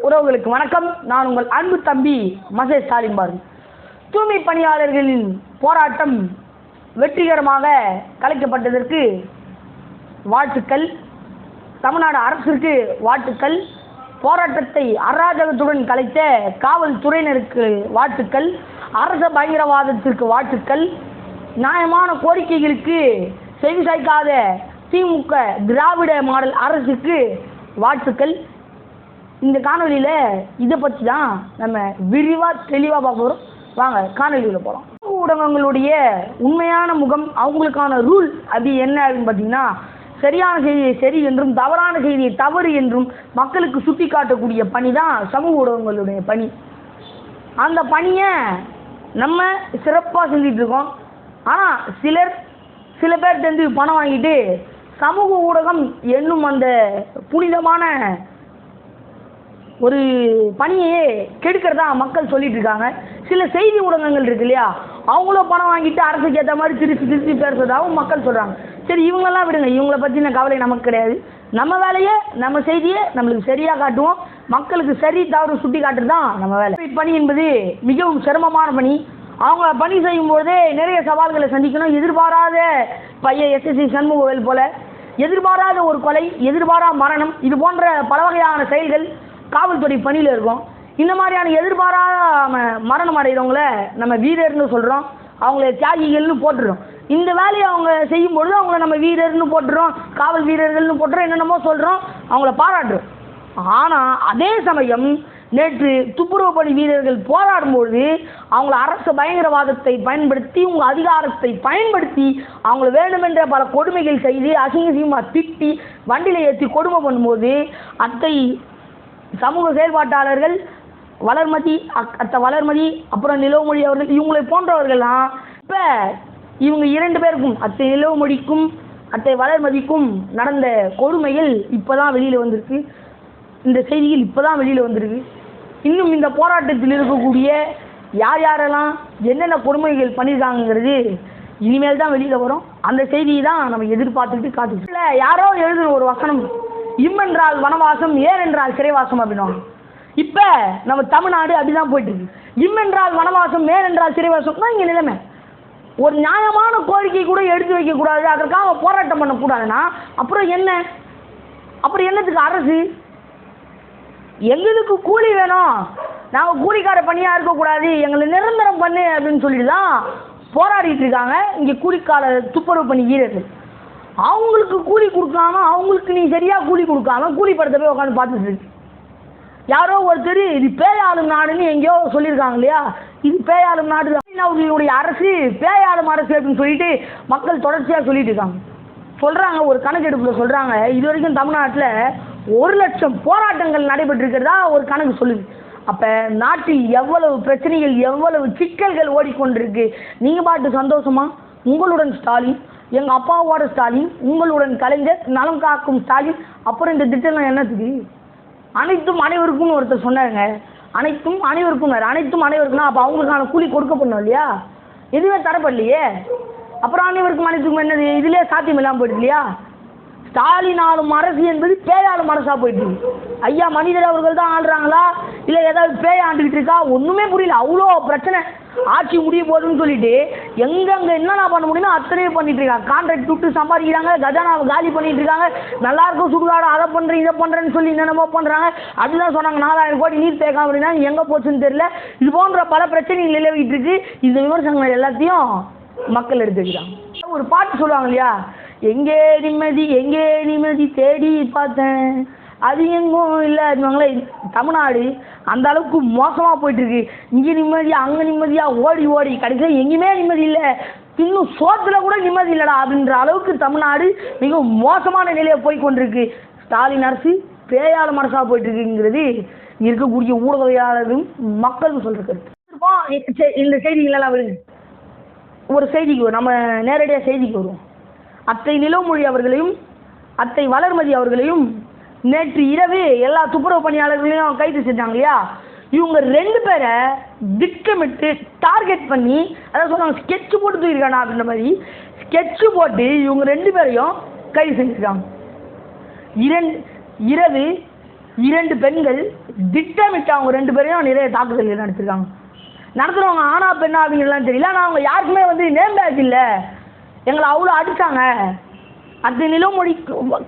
உறவுகளுக்கு வணக்கம். நான் உங்கள் அன்பு தம்பி மசே ஸ்டாலின் பாருங்க. தூய்மை பணியாளர்களின் போராட்டம் வெற்றிகரமாக கலைக்கப்பட்டதற்கு வாழ்த்துக்கள். தமிழ்நாடு அரசிற்கு வாழ்த்துக்கள். போராட்டத்தை அராஜகத்துடன் கலைத்த காவல்துறையினருக்கு வாழ்த்துக்கள். அரச பயங்கரவாதத்திற்கு வாழ்த்துக்கள். நியாயமான கோரிக்கைகளுக்கு செவிசாய்க்காத திமுக திராவிட மாடல் அரசுக்கு வாழ்த்துக்கள். இந்த காணொலியில் இதை பற்றி தான் நம்ம விரிவாக தெளிவாக பார்க்க போகிறோம். வாங்க காணொலியில் போகலாம். ஊடகங்களுடைய உண்மையான முகம், அவங்களுக்கான ரூல் அப்படி என்ன அப்படின்னு பார்த்தீங்கன்னா, சரியான செய்தியை சரி என்றும் தவறான செய்தியை தவறு என்றும் மக்களுக்கு சுட்டி காட்டக்கூடிய பணி தான் சமூக ஊடகங்களுடைய பணி. அந்த பணியை நம்ம சிறப்பாக செஞ்சிட்டு இருக்கோம். ஆனால் சில பேர்கிட்ட பணம் வாங்கிட்டு சமூக ஊடகம் என்னும் அந்த புனிதமான ஒரு பணியையே கெடுக்கிறதா மக்கள் சொல்லிட்டு இருக்காங்க. சில செய்தி ஊடகங்கள் இருக்கு இல்லையா, அவங்களும் பணம் வாங்கிட்டு அரசுக்கு ஏற்ற மாதிரி திருச்சி பேசுறதாகவும் மக்கள் சொல்கிறாங்க. சரி, இவங்களெல்லாம் விடுங்க, இவங்களை பற்றின கவலை நமக்கு கிடையாது. நம்ம வேலையை, நம்ம செய்தியை நம்மளுக்கு சரியாக காட்டுவோம். மக்களுக்கு சரி தவறு சுட்டி காட்டுறது தான் நம்ம வேலை. பணி என்பது மிகவும் சிரமமான பணி. அவங்க பணி செய்யும்போதே நிறைய சவால்களை சந்திக்கணும். எதிர்பாராத பையன் SSC சண்முகவேல் போல எதிர்பாராத ஒரு கொலை, எதிர்பாராத மரணம், இது போன்ற பல வகையான செயல்கள் காவல்துறை பணியில் இருக்கும். இந்த மாதிரியான எதிர்பாராத மரணம் அடைகிறவங்கள நம்ம வீரர்னு சொல்கிறோம், அவங்கள தியாகிகள்னு போட்டுறோம். இந்த வேலையை அவங்க செய்யும்பொழுது அவங்கள நம்ம வீரர்னு போட்டுறோம், காவல் வீரர்கள்னு போட்டுறோம், என்னென்னமோ சொல்கிறோம், அவங்கள பாராட்டுறோம். ஆனால் அதே சமயம் நேற்று துப்புரவு பணி வீரர்கள் போராடும்போது அவங்கள அரசு பயங்கரவாதத்தை பயன்படுத்தி, உங்கள் அதிகாரத்தை பயன்படுத்தி அவங்கள வேண்டுமென்ற பல கொடுமைகள் செய்து அசிங்கமாக திட்டி வண்டியில் ஏற்றி கொடுமை பண்ணும்போது அத்தை சமூக செயல்பாட்டாளர்கள் வளர்மதி, வளர்மதி, அப்புறம் நிலவுமொழி அவர்கள், இவங்களை போன்றவர்கள்லாம் இப்போ இவங்க 2 பேருக்கும், அத்தை நிலவுமொழிக்கும் அத்தை வளர்மதிக்கும் நடந்த கொடுமைகள் இப்போ தான் வெளியில் வந்திருக்கு. இந்த செய்திகள் இப்போ தான் வெளியில் வந்திருக்கு. இன்னும் இந்த போராட்டத்தில் இருக்கக்கூடிய யாரெல்லாம் என்னென்ன கொடுமைகள் பண்ணியிருக்காங்கிறது இனிமேல் தான் வெளியில் வரும். அந்த செய்தியை தான் நம்ம எதிர்பார்த்துட்டு காத்துட்டு இல்லை. யாரோ எழுதுன ஒரு வசனம், இம்மென்றால் வனவாசம், ஏனென்றால் சிறைவாசம் அப்படின்வாங்க. இப்போ நம்ம தமிழ்நாடு அப்படிதான் போயிட்டு இருக்கு. இம்மென்றால் வனவாசம், ஏனென்றால் சிறைவாசம் தான் இங்கே நிலைமை. ஒரு நியாயமான கோரிக்கை கூட எடுத்து வைக்கக்கூடாது, அதற்காக போராட்டம் பண்ணக்கூடாதுன்னா அப்புறம் என்ன? அப்புறம் என்னத்துக்கு அரசு? எங்களுக்கு கூலி வேணும், நாங்கள் கூலிக்கார பணியாக இருக்கக்கூடாது, எங்களை நிரந்தரம் பண்ணு அப்படின்னு சொல்லிட்டு தான் போராடிட்டு இருக்காங்க இங்கே கூலிக்கார துப்புரவு பணி வீரர்கள். அவங்களுக்கு கூலி கொடுக்காம, அவங்களுக்கு நீ சரியாக கூலி கொடுக்காம கூலி படத்தை போய் உட்காந்து பார்த்துட்டு இருக்கு. யாரோ ஒருத்தர் இது பேயாளும் நாடுன்னு எங்கேயோ சொல்லியிருக்காங்க இல்லையா, இது பேயாளும் நாடு தான், அவர்களுடைய அரசு பேயாளும் அரசு அப்படின்னு சொல்லிட்டு மக்கள் தொடர்ச்சியாக சொல்லிட்டு இருக்காங்க. சொல்கிறாங்க, ஒரு கணக்கெடுப்பில் சொல்கிறாங்க, இது வரைக்கும் தமிழ்நாட்டில் 1,00,000 போராட்டங்கள் நடைபெற்றிருக்கிறதா ஒரு கணக்கு சொல்லுது. அப்போ நாட்டில் எவ்வளவு பிரச்சனைகள், எவ்வளவு சிக்கல்கள் ஓடிக்கொண்டிருக்கு. நீங்கள் பாட்டு சந்தோஷமா உங்களுடன் ஸ்டாலின், எங்கள் அப்பாவோட ஸ்டாலின், உங்களுடன் கலைஞர், நலம் காக்கும் ஸ்டாலின், அப்புறம் இந்த திட்டம்லாம் என்னத்துக்கு? அனைத்தும் அனைவருக்கும் ஒருத்தர் சொன்னாங்க. அனைத்தும் அனைவருக்கும், அனைத்தும் அனைவருக்குன்னா அப்போ அவங்களுக்கான கூலி கொடுக்கப்படணும் இல்லையா? எதுவுமே தரப்படலையே. அப்புறம் அனைவருக்கும் அனைத்துக்கும் என்னது? இதிலே சாத்தியம் இல்லாமல் போயிடுது இல்லையா? ஸ்டாலின் ஆளும் அரசு என்பது பேயாளும் அரசாக போயிட்டு, ஐயா மனிதர் அவர்கள் தான் ஆள்றாங்களா இல்லை ஏதாவது பேய் ஆண்டுகிட்டு இருக்கா? ஒன்றுமே புரியல. அவ்வளோ பிரச்சனை, ஆட்சி முடிய போகுதுன்னு சொல்லிட்டு எங்கெங்கே என்னென்ன பண்ண முடியுமோ அத்தனையும் பண்ணிட்டு இருக்காங்க. கான்ட்ராக்ட் விட்டு சம்பாதிக்கிறாங்க, கஜானாவை காலி பண்ணிட்டு இருக்காங்க. நல்லா இருக்கும் சுடுகாடு, அதை பண்ணுறேன் இதை பண்ணுறேன்னு சொல்லி என்னென்னமோ பண்ணுறாங்க. அதுதான் சொன்னாங்க 4000 கோடி நீர் தேக்கம் அப்படின்னா எங்கே போச்சுன்னு தெரியல. இது போன்ற பல பிரச்சனைகள் நிலவிட்டு இருக்கு. இந்த விமர்சனங்கள் எல்லாத்தையும் மக்கள் எடுத்துக்கிறாங்க. ஒரு பாட்டு சொல்லுவாங்க இல்லையா, எங்கே நிம்மதி எங்கே நிம்மதி தேடி பார்த்தேன் அது எங்கும் இல்லை அப்படிவாங்களே. தமிழ்நாடு அந்த அளவுக்கு மோசமாக போயிட்டுருக்கு. இங்கே நிம்மதியாக அங்கே நிம்மதியாக ஓடி கடைசியாக எங்கேயுமே நிம்மதி இல்லை, இன்னும் சோத்தில் கூட நிம்மதி இல்லைடா அப்படின்ற அளவுக்கு தமிழ்நாடு மிகவும் மோசமான நிலையை போய் கொண்டிருக்கு. ஸ்டாலின் அரசு பேயாளம் அரசாக போயிட்டுருக்குங்கிறது இங்கே இருக்கக்கூடிய ஊடகவியலாளர்களும் மக்களும் சொல்கிற கருத்து. இந்த செய்திகளெல்லாம் விடுங்க, ஒரு செய்திக்கு நம்ம நேரடியாக செய்திக்கு வருவோம். அத்தை நிலவுமொழி அவர்களையும் அத்தை வளர்மதி அவர்களையும் நேற்று இரவு எல்லா துப்புரவு பணியாளர்களையும் கைது செஞ்சாங்க இல்லையா? இவங்க 2 பேரை திட்டமிட்டு டார்கெட் பண்ணி, அதாவது சொன்னாங்க ஸ்கெட்சு போட்டு தூக்கிருக்கானா அப்படின்ற மாதிரி ஸ்கெட்சு போட்டு இவங்க 2 பேரையும் கைது செஞ்சுருக்காங்க. இரவு 2 பெண்கள் திட்டமிட்டு அவங்க 2 பேரையும் நிறைய தாக்குதல்கள் நடத்திருக்காங்க. நடத்துகிறவங்க ஆனா பெண்ணா அப்படிங்கிறதுலாம் தெரியல. ஆனால் அவங்க யாருக்குமே வந்து நேம் பேக் இல்லை, எங்களை அவ்வளோ அடித்தாங்க, அந்த நிலமொழி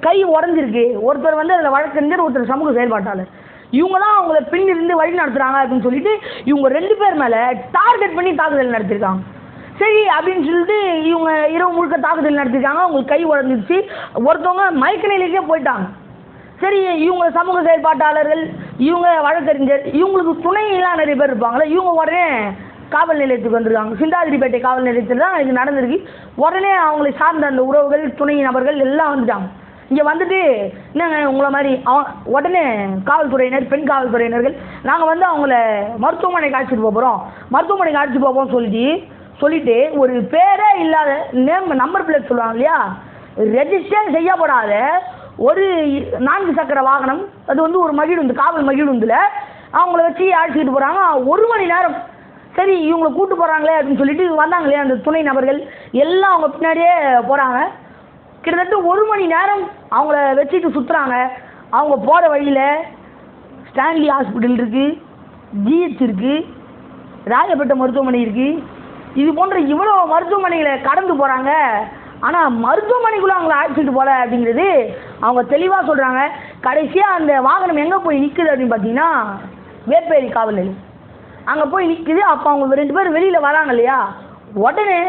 கை உடஞ்சிருக்கு, ஒருத்தர் வந்து அதில் வழக்கறிஞர், ஒருத்தர் சமூக செயல்பாட்டாளர், இவங்க தான் அவங்கள பின்னிருந்து வழி நடத்துகிறாங்க அப்படின்னு சொல்லிட்டு இவங்க 2 பேர் மேலே டார்கெட் பண்ணி தாக்குதல் நடத்திருக்காங்க. சரி அப்படின்னு சொல்லிட்டு இவங்க இரவு முழுக்க தாக்குதல் நடத்திருக்காங்க. அவங்களுக்கு கை உடஞ்சிருச்சு, ஒருத்தவங்க மயக்க நிலைக்கே போயிட்டாங்க. சரி, இவங்க சமூக செயல்பாட்டாளர்கள், இவங்க வழக்கறிஞர், இவங்களுக்கு துணையெல்லாம் நிறைய பேர் இருப்பாங்களே, இவங்க உடனே காவல் நிலையத்துக்கு வந்திருக்காங்க. சிந்தாதிரிப்பேட்டை காவல் நிலையத்தில் தான் இது நடந்திருக்கு. உடனே அவங்களை சார்ந்த அந்த உறவுகள், துணை நபர்கள் எல்லாம் வந்துட்டாங்க. இங்கே வந்துட்டு என்னங்க உங்களை மாதிரி உடனே காவல்துறையினர், பெண் காவல்துறையினர்கள் நாங்கள் வந்து அவங்கள மருத்துவமனைக்கு அழைச்சிட்டு போகிறோம், மருத்துவமனைக்கு அழைச்சிட்டு போகிறோம் சொல்லிட்டு ஒரு பேரே இல்லாத நம்பர் பிளேட் சொல்லுவாங்க இல்லையா, ரெஜிஸ்டர் செய்யப்படாத ஒரு 4 சக்கர வாகனம், அது வந்து ஒரு மகிழுந்து, காவல் மகிழுந்தில் அவங்கள வச்சு அழைச்சிக்கிட்டு போகிறாங்க. 1 மணி நேரம். சரி, இவங்களை கூட்டு போகிறாங்களே அப்படின்னு சொல்லிட்டு வந்தாங்க இல்லையா அந்த துணை நபர்கள் எல்லாம் அவங்க பின்னாடியே போகிறாங்க. கிட்டத்தட்ட 1 மணி நேரம் அவங்கள வச்சுட்டு சுற்றுறாங்க. அவங்க போகிற வழியில் ஸ்டான்லி ஹாஸ்பிட்டல் இருக்குது, ஜிஹெச் இருக்குது, ராயப்பேட்டை மருத்துவமனை இருக்குது, இது போன்ற இவ்வளோ மருத்துவமனைகளை கடந்து போகிறாங்க. ஆனால் மருத்துவமனைக்குள்ளே அவங்கள அழைச்சிட்டு போகல அப்படிங்கிறது அவங்க தெளிவாக சொல்கிறாங்க. கடைசியாக அந்த வாகனம் எங்கே போய் நிற்குது அப்படின்னு பார்த்தீங்கன்னா வேப்பேரி காவல் நிலையம் அங்கே போய் நிற்குது. அப்போ அவங்க 2 பேர் வெளியில் வராங்க இல்லையா, உடனே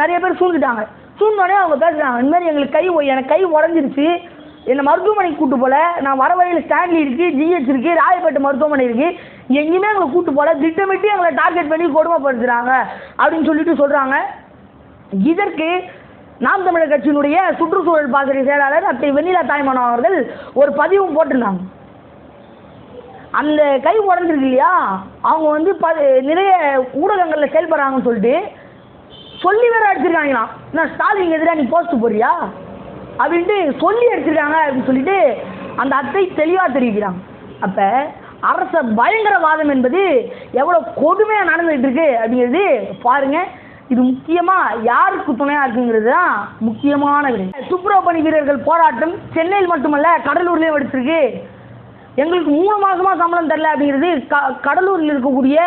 நிறைய பேர் சூழ்ந்துட்டாங்க. சூழ்ந்தோடனே அவங்க பேசுகிறாங்க, இந்த மாதிரி எனக்கு கை உடஞ்சிருச்சு, என்னை மருத்துவமனைக்கு கூட்டு போகல, நான் வர வழியில் ஸ்டான்லி இருக்குது, ஜிஹெச் இருக்குது, ராயப்பேட்டை மருத்துவமனை இருக்குது, எங்கேயுமே எங்களை கூட்டு போகல, திட்டமிட்டு எங்களை டார்கெட் பண்ணி கொடுமைப்படுத்துகிறாங்க அப்படின்னு சொல்லிட்டு சொல்கிறாங்க. இதற்கு நாம் தமிழர் கட்சியினுடைய சுற்றுச்சூழல் பாசறை செயலாளர் அத்தை வெண்ணிலா தாய்மானவ அவர்கள் ஒரு பதிவும் போட்டிருந்தாங்க. அந்த கை உடஞ்சிருக்கு இல்லையா, அவங்க வந்து நிறைய ஊடகங்களில் செயல்படுறாங்கன்னு சொல்லிட்டு சொல்லி வேற அடிச்சிருக்காங்களாம். நான் ஸ்டாலின் எதிராக நீ போஸ்ட் போடுறியா அப்படின்ட்டு சொல்லி அடிச்சிருக்காங்க அப்படின்னு சொல்லிட்டு அந்த அத்தை தெளிவாக தெரிவிக்கிறாங்க. அப்போ அரச பயங்கரவாதம் என்பது எவ்வளோ கொடுமையாக நடந்துகிட்டு இருக்கு அப்படிங்கிறது பாருங்க. இது முக்கியமாக யாருக்கு துணையாக இருக்குங்கிறது தான் முக்கியமான விஷயம். துப்புரவு பணி வீரர்கள் போராட்டம் சென்னையில் மட்டுமல்ல கடலூர்லேயும் எடுத்திருக்கு. எங்களுக்கு 3 மாதமாக சம்பளம் தரல அப்படிங்கிறது கடலூரில் இருக்கக்கூடிய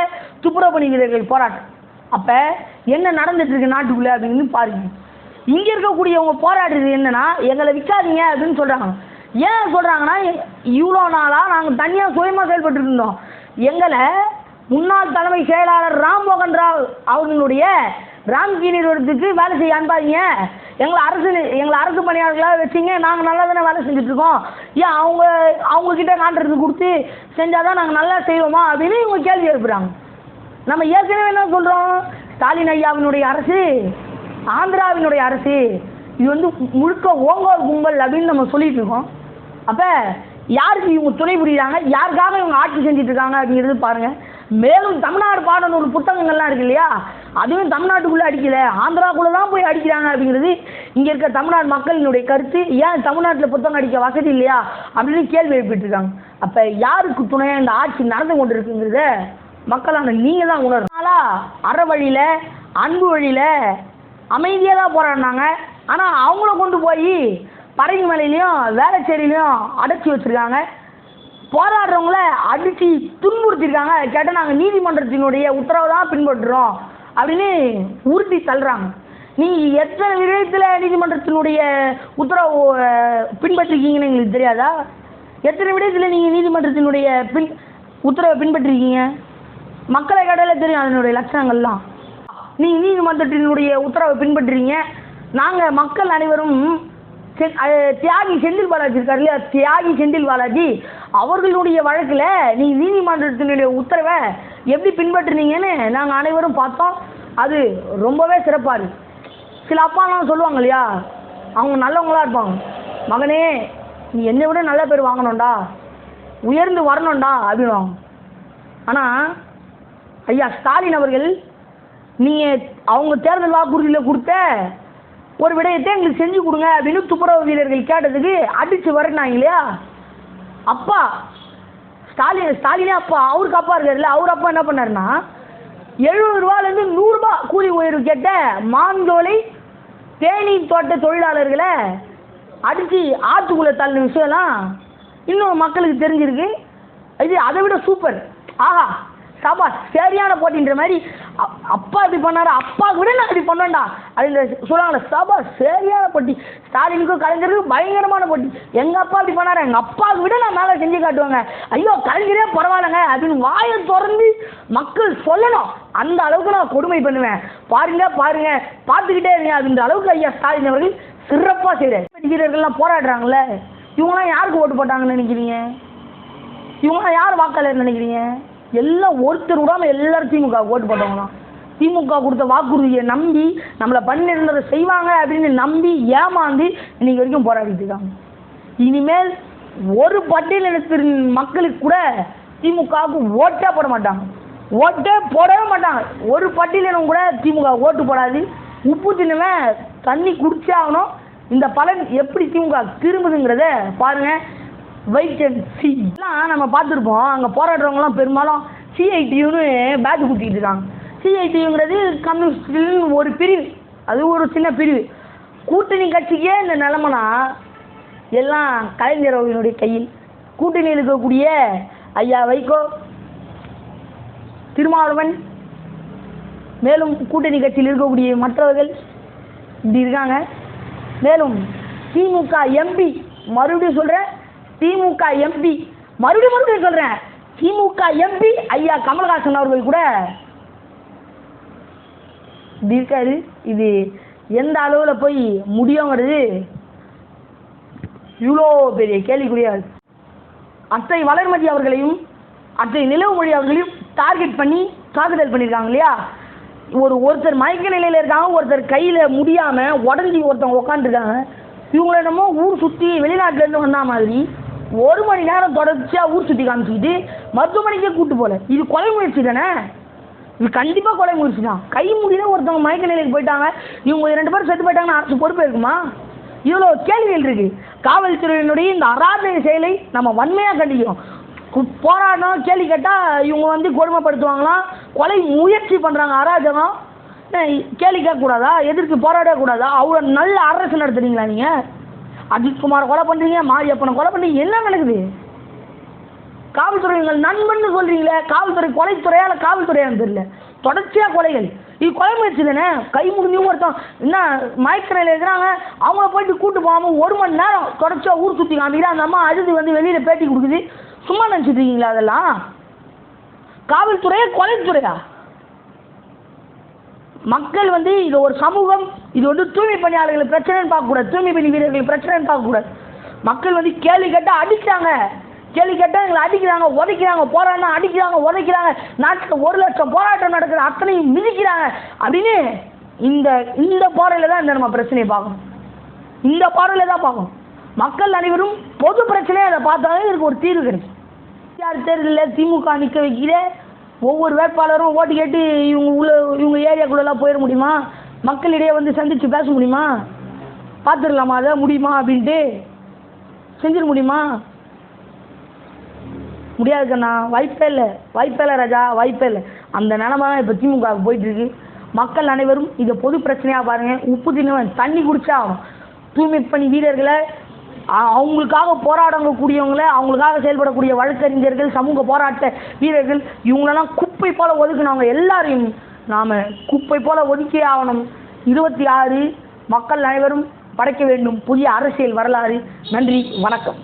துப்புரவு பணி வீரர்கள் போராட்டம். அப்போ என்ன நடந்துட்டு இருக்கு நாட்டுக்குள்ளே அப்படின்னு பாருங்க. இங்கே இருக்கக்கூடியவங்க போராடுறது என்னன்னா, எங்களை விற்காதீங்க அப்படின்னு சொல்கிறாங்க. ஏன் சொல்கிறாங்கன்னா, இவ்வளோ நாளாக நாங்கள் தனியாக சுயமாக செயல்பட்டு இருந்தோம். எங்களை முன்னாள் தலைமை செயலாளர் ராம்மோகன் ராவ் அவர்களுடைய ராம்கி நிறுவனத்துக்கு வேலை செய்ய அனுப்பாதீங்க, எங்களை அரசு பணியாளர்களாக வச்சிங்க, நாங்கள் நல்லா தானே வேலை செஞ்சுட்ருக்கோம், ஏன் அவங்கக்கிட்ட கான்ட்ராக்ட் கொடுத்து செஞ்சால் தான் நாங்கள் நல்லா செய்வோமா அப்படின்னு இவங்க கேள்வி எழுப்புறாங்க. நம்ம ஏற்கனவே என்ன சொல்கிறோம், ஸ்டாலின் ஐயாவினுடைய அரசு ஆந்திராவினுடைய அரசு, இது வந்து முழுக்க ஓங்கோல் கும்பல் அப்படின்னு நம்ம சொல்லிட்டு இருக்கோம். அப்போ யாருக்கு இவங்க துணை புரியுறாங்க, யாருக்காக இவங்க ஆட்சி செஞ்சுட்டு இருக்காங்க அப்படிங்கிறது பாருங்கள். மேலும் தமிழ்நாடு பாடநூல் புத்தகங்கள்லாம் இருக்கு இல்லையா, அதுவும் தமிழ்நாட்டுக்குள்ளே அடிக்கலை, ஆந்திராக்குள்ளே தான் போய் அடிக்கிறாங்க அப்படிங்கிறது இங்கே இருக்க தமிழ்நாடு மக்களினுடைய கருத்து. ஏன் தமிழ்நாட்டில் புத்தகம் அடிக்க வசதி இல்லையா அப்படின்னு கேள்வி எழுப்பிட்டுருக்காங்க. அப்போ யாருக்கு துணையாக இந்த ஆட்சி நடந்து கொண்டு இருக்குங்கிறத மக்களான நீங்கள் தான் உணரணும். அற வழியில் அன்பு வழியில் அமைதியாக தான் போராடினாங்க. ஆனால் அவங்கள கொண்டு போய் பரங்கி மலையிலையும் வேளச்சேரியிலையும் அடைச்சி வச்சுருக்காங்க. போராடுறவங்கள அடித்து துன்புறுத்திருக்காங்க. கேட்டால் நாங்கள் நீதிமன்றத்தினுடைய உத்தரவை தான் பின்பற்றுறோம் அப்படின்னு உறுதி தள்ளுறாங்க. நீங்கள் எத்தனை விதத்தில் நீதிமன்றத்தினுடைய உத்தரவு பின்பற்றிருக்கீங்கன்னு எங்களுக்கு தெரியாதா? எத்தனை விதத்தில் நீங்கள் நீதிமன்றத்தினுடைய உத்தரவை பின்பற்றிருக்கீங்க? மக்களை கடையில் தெரியும் அதனுடைய லட்சணங்கள்லாம். நீங்கள் நீதிமன்றத்தினுடைய உத்தரவை பின்பற்றுறீங்க. நாங்கள் மக்கள் அனைவரும் தியாகி செந்தில் பாலாஜி இருக்கார் இல்லையா, தியாகி செந்தில் பாலாஜி அவர்களுடைய வழக்கில் நீங்கள் நீதிமன்றத்தினுடைய உத்தரவை எப்படி பின்பற்றுனீங்கன்னு நாங்கள் அனைவரும் பார்த்தோம். அது ரொம்பவே சிறப்பாக இருக்குது. சில அப்பாலாம் சொல்லுவாங்க இல்லையா, அவங்க நல்லவங்களாக இருப்பாங்க, மகனே நீ என்னை விட நல்ல பேர் வாங்கணும்டா, உயர்ந்து வரணும்டா அப்படின்வாங்க. ஆனால் ஐயா ஸ்டாலின் அவர்கள் நீங்கள் அவங்க தேர்தல் வாக்குறுதியில் கொடுத்த ஒரு விடயத்தை எங்களுக்கு செஞ்சு கொடுங்க அப்படின்னு துப்புரவு வீரர்கள் கேட்டதுக்கு அடித்து வரட்டாங்க இல்லையா. அப்பா ஸ்டாலினே அப்பா, அவருக்கு அப்பா இருக்காருல்ல, அவர் அப்பா என்ன பண்ணாருன்னா 70 ரூபாலேருந்து 100 ரூபா கூலி உயர்வு கேட்ட மாஞ்சோலை தேனீர் தோட்ட தொழிலாளர்களை அடித்து ஆற்றுக்குள்ளே தள்ளின விஷயம்லாம் இன்னும் மக்களுக்கு தெரிஞ்சிருக்கு. இது அதை விட சூப்பர். ஆஹா சபா சரியான போட்டின்ற மாதிரி அப்பா இப்படி பண்ணாரு, அப்பாவுக்கு விட நான் இப்படி பண்ணேன்டா அப்படின்னு சொல்லுவாங்களே, சபா சரியான போட்டி. ஸ்டாலினுக்கும் கலைஞருக்கும் பயங்கரமான போட்டி. எங்கள் அப்பா இப்படி பண்ணாரு, எங்கள் அப்பாவுக்கு விட நான் மேலே செஞ்சு காட்டுவாங்க, ஐயோ கலைஞரே பரவாயில்லைங்க அப்படின்னு வாயை திறந்து மக்கள் சொல்லணும். அந்த அளவுக்கு நான் கொடுமை பண்ணுவேன். பாருங்க பாருங்க பார்த்துக்கிட்டே இருங்க அப்படின்ற அளவுக்கு ஐயா ஸ்டாலின் அவர்கள் சிறப்பாக செய்கிறார். வீரர்கள்லாம் போராடுறாங்களே, இவங்களாம் யாருக்கு ஓட்டு போட்டாங்கன்னு நினைக்கிறீங்க? இவங்களாம் யார் வாக்காளர் நினைக்கிறீங்க? எல்லாம் ஒருத்தர் விடாமல் எல்லாரும் திமுக ஓட்டு போட்டவங்க தான். திமுக கொடுத்த வாக்குறுதியை நம்பி நம்மளை பண்ணிருந்ததை செய்வாங்க அப்படின்னு நம்பி ஏமாந்து இன்னைக்கு வரைக்கும் போராடிட்டு இருக்காங்க. இனிமேல் ஒரு பட்டியலினத்தின் மக்களுக்கு கூட திமுகவுக்கு ஓட்டே போட மாட்டாங்க, ஓட்டே போடவே மாட்டாங்க. ஒரு பட்டியலினம் கூட திமுக ஓட்டு போடாது. உப்பு தின்னவன் தண்ணி குடிச்சே ஆகணும். இந்த பலன் எப்படி திமுக திரும்புதுங்கிறத பாருங்க. Wait and see. எல்லாம் நம்ம பார்த்துருப்போம், அங்கே போராடுறவங்களாம் பெரும்பாலும் சிஐடியுன்னு பேட்ச் குத்திக்கிட்டு இருக்காங்க. சிஐடியுங்கிறது கம்யூனிஸ்டின் ஒரு பிரிவு, அது ஒரு சின்ன பிரிவு. கூட்டணி கட்சிக்கே இந்த நிலைமைனா எல்லாம் கலைஞர் அவர்களுடைய கையில். கூட்டணியில் இருக்கக்கூடிய ஐயா வைகோ, திருமாவளவன், மேலும் கூட்டணி கட்சியில் இருக்கக்கூடிய மற்றவர்கள் இப்படி இருக்காங்க. மேலும் திமுக எம்பி, மறுபடியும் சொல்கிறேன் திமுக எம்பி, மறுபடியும் சொல்கிறேன் திமுக எம்பி ஐயா கமல்ஹாசன் அவர்கள் கூட இப்படி இருக்காரு. இது எந்த அளவில் போய் முடியுங்கிறது இவ்வளோ பெரிய கேள்விக்குறியாது. அத்தை வளர்மதி அவர்களையும் அத்தை நிலவுமொழி அவர்களையும் டார்கெட் பண்ணி தாக்குதல் பண்ணியிருக்காங்க இல்லையா? ஒருத்தர் மயக்க நிலையில் இருக்காங்க, ஒருத்தர் கையில் முடியாமல் உடஞ்சி ஒருத்தவங்க உட்காந்துருக்காங்க. இவங்கள என்னமோ ஊர் சுற்றி வெளிநாட்டிலேருந்து வந்தா மாதிரி 1 மணி நேரம் தொடர்ச்சியாக ஊர் சுற்றி காமிச்சிக்கிட்டு மருத்துவமனைக்கே கூட்டு போகல. இது கொலை முயற்சி தானே? இது கண்டிப்பாக கொலை முயற்சி தான். கை முடியல ஒருத்தவங்க மயக்க நிலைக்கு போயிட்டாங்க, இவங்க 2 பேரும் செத்து போயிட்டாங்கன்னா அரசு பொறுப்பு இருக்குமா? இவ்வளோ கேள்விகள் இருக்குது. காவல்துறையினுடைய இந்த அராஜக செயலை நம்ம வன்மையாக கண்டிக்கிறோம். போராடணும், கேள்வி கேட்டால் இவங்க கொடுமைப்படுத்துவாங்களாம், கொலை முயற்சி பண்ணுறாங்க, அராஜகம். கேள்வி கேட்கக்கூடாதா? எதிர்த்து போராடக்கூடாதா? அவ்வளோ நல்ல அரசு நடத்துறீங்களா நீங்கள்? அஜித்குமார் கொலை பண்ணுறீங்க, மாரியப்பனை கொலை பண்ணுறீங்க, என்ன நடக்குது? காவல்துறை எங்கள் நண்பன் சொல்கிறீங்களே, காவல்துறை கொலைத்துறையால் காவல்துறையான்னு தெரியல, தொடர்ச்சியாக கொலைகள். இது கொலை முயற்சி தானே? கை முடிஞ்சு ஒருத்தன் என்ன மயக்க நிலையில் இருக்கிறாங்க, அவங்கள போயிட்டு கூட்டு போகாமல் 1 மணி நேரம் தொடர்ச்சியாக ஊர் சுற்றி காமிக்கிறா. அந்த அம்மா அழுது வெளியில் பேட்டி கொடுக்குது. சும்மா நினச்சிட்டு இருக்கீங்களா? அதெல்லாம் காவல்துறையா கொலைத்துறையா? மக்கள் இது ஒரு சமூகம், இது தூய்மை பணியாளர்கள் பிரச்சனைன்னு பார்க்கக்கூடாது, தூய்மை பணி வீரர்கள் பிரச்சனைன்னு பார்க்கக்கூடாது. மக்கள் கேள்வி கேட்டால் அடிக்கிறாங்க, கேள்வி கேட்டால் எங்களை அடிக்கிறாங்க, உதைக்கிறாங்க, போராடினா அடிக்கிறாங்க, உதைக்கிறாங்க, நாட்டில் 1 லட்சம் போராட்டம் நடக்குது, அத்தனையும் மிதிக்கிறாங்க அப்படின்னு இந்த பார்வையில் தான் நம்ம பிரச்சனையை பார்க்கணும். இந்த பார்வையில் தான் பார்க்கணும். மக்கள் அனைவரும் பொது பிரச்சனையை அதை பார்த்தாலே இதுக்கு ஒரு தீர்வு கிடைக்கும். தேர்தலில் திமுக நிற்க வைக்கிற ஒவ்வொரு வேட்பாளரும் ஓட்டு கேட்டு இவங்க ஏரியாக்குள்ளெல்லாம் போயிட முடியுமா? மக்களிடையே சந்தித்து பேச முடியுமா? பார்த்துடலாமா? அதை முடியுமா அப்படின்ட்டு செஞ்சிட முடியுமா? முடியாது கண்ணா, வாய்ப்பே இல்லை ராஜா, வாய்ப்பே இல்லை. அந்த நிலைமை தான் இப்போ திமுக போயிட்டுருக்கு. மக்கள் அனைவரும் இதை பொது பிரச்சனையாக பாருங்கள். உப்பு தின்னவன் தண்ணி குடிச்சா ஆகணும். தூய்மை பணி வீரர்களை, அவங்களுக்காக போராடக்கூடியவங்களை, அவங்களுக்காக செயல்படக்கூடிய வழக்கறிஞர்கள், சமூக போராட்ட வீரர்கள், இவங்களெல்லாம் குப்பை போல ஒதுக்கினவங்க எல்லாரையும் நாம் குப்பை போல ஒதுக்கியே ஆகணும். 26 மக்கள் அனைவரும் படைக்க வேண்டும் புதிய அரசியல் வரலாறு. நன்றி, வணக்கம்.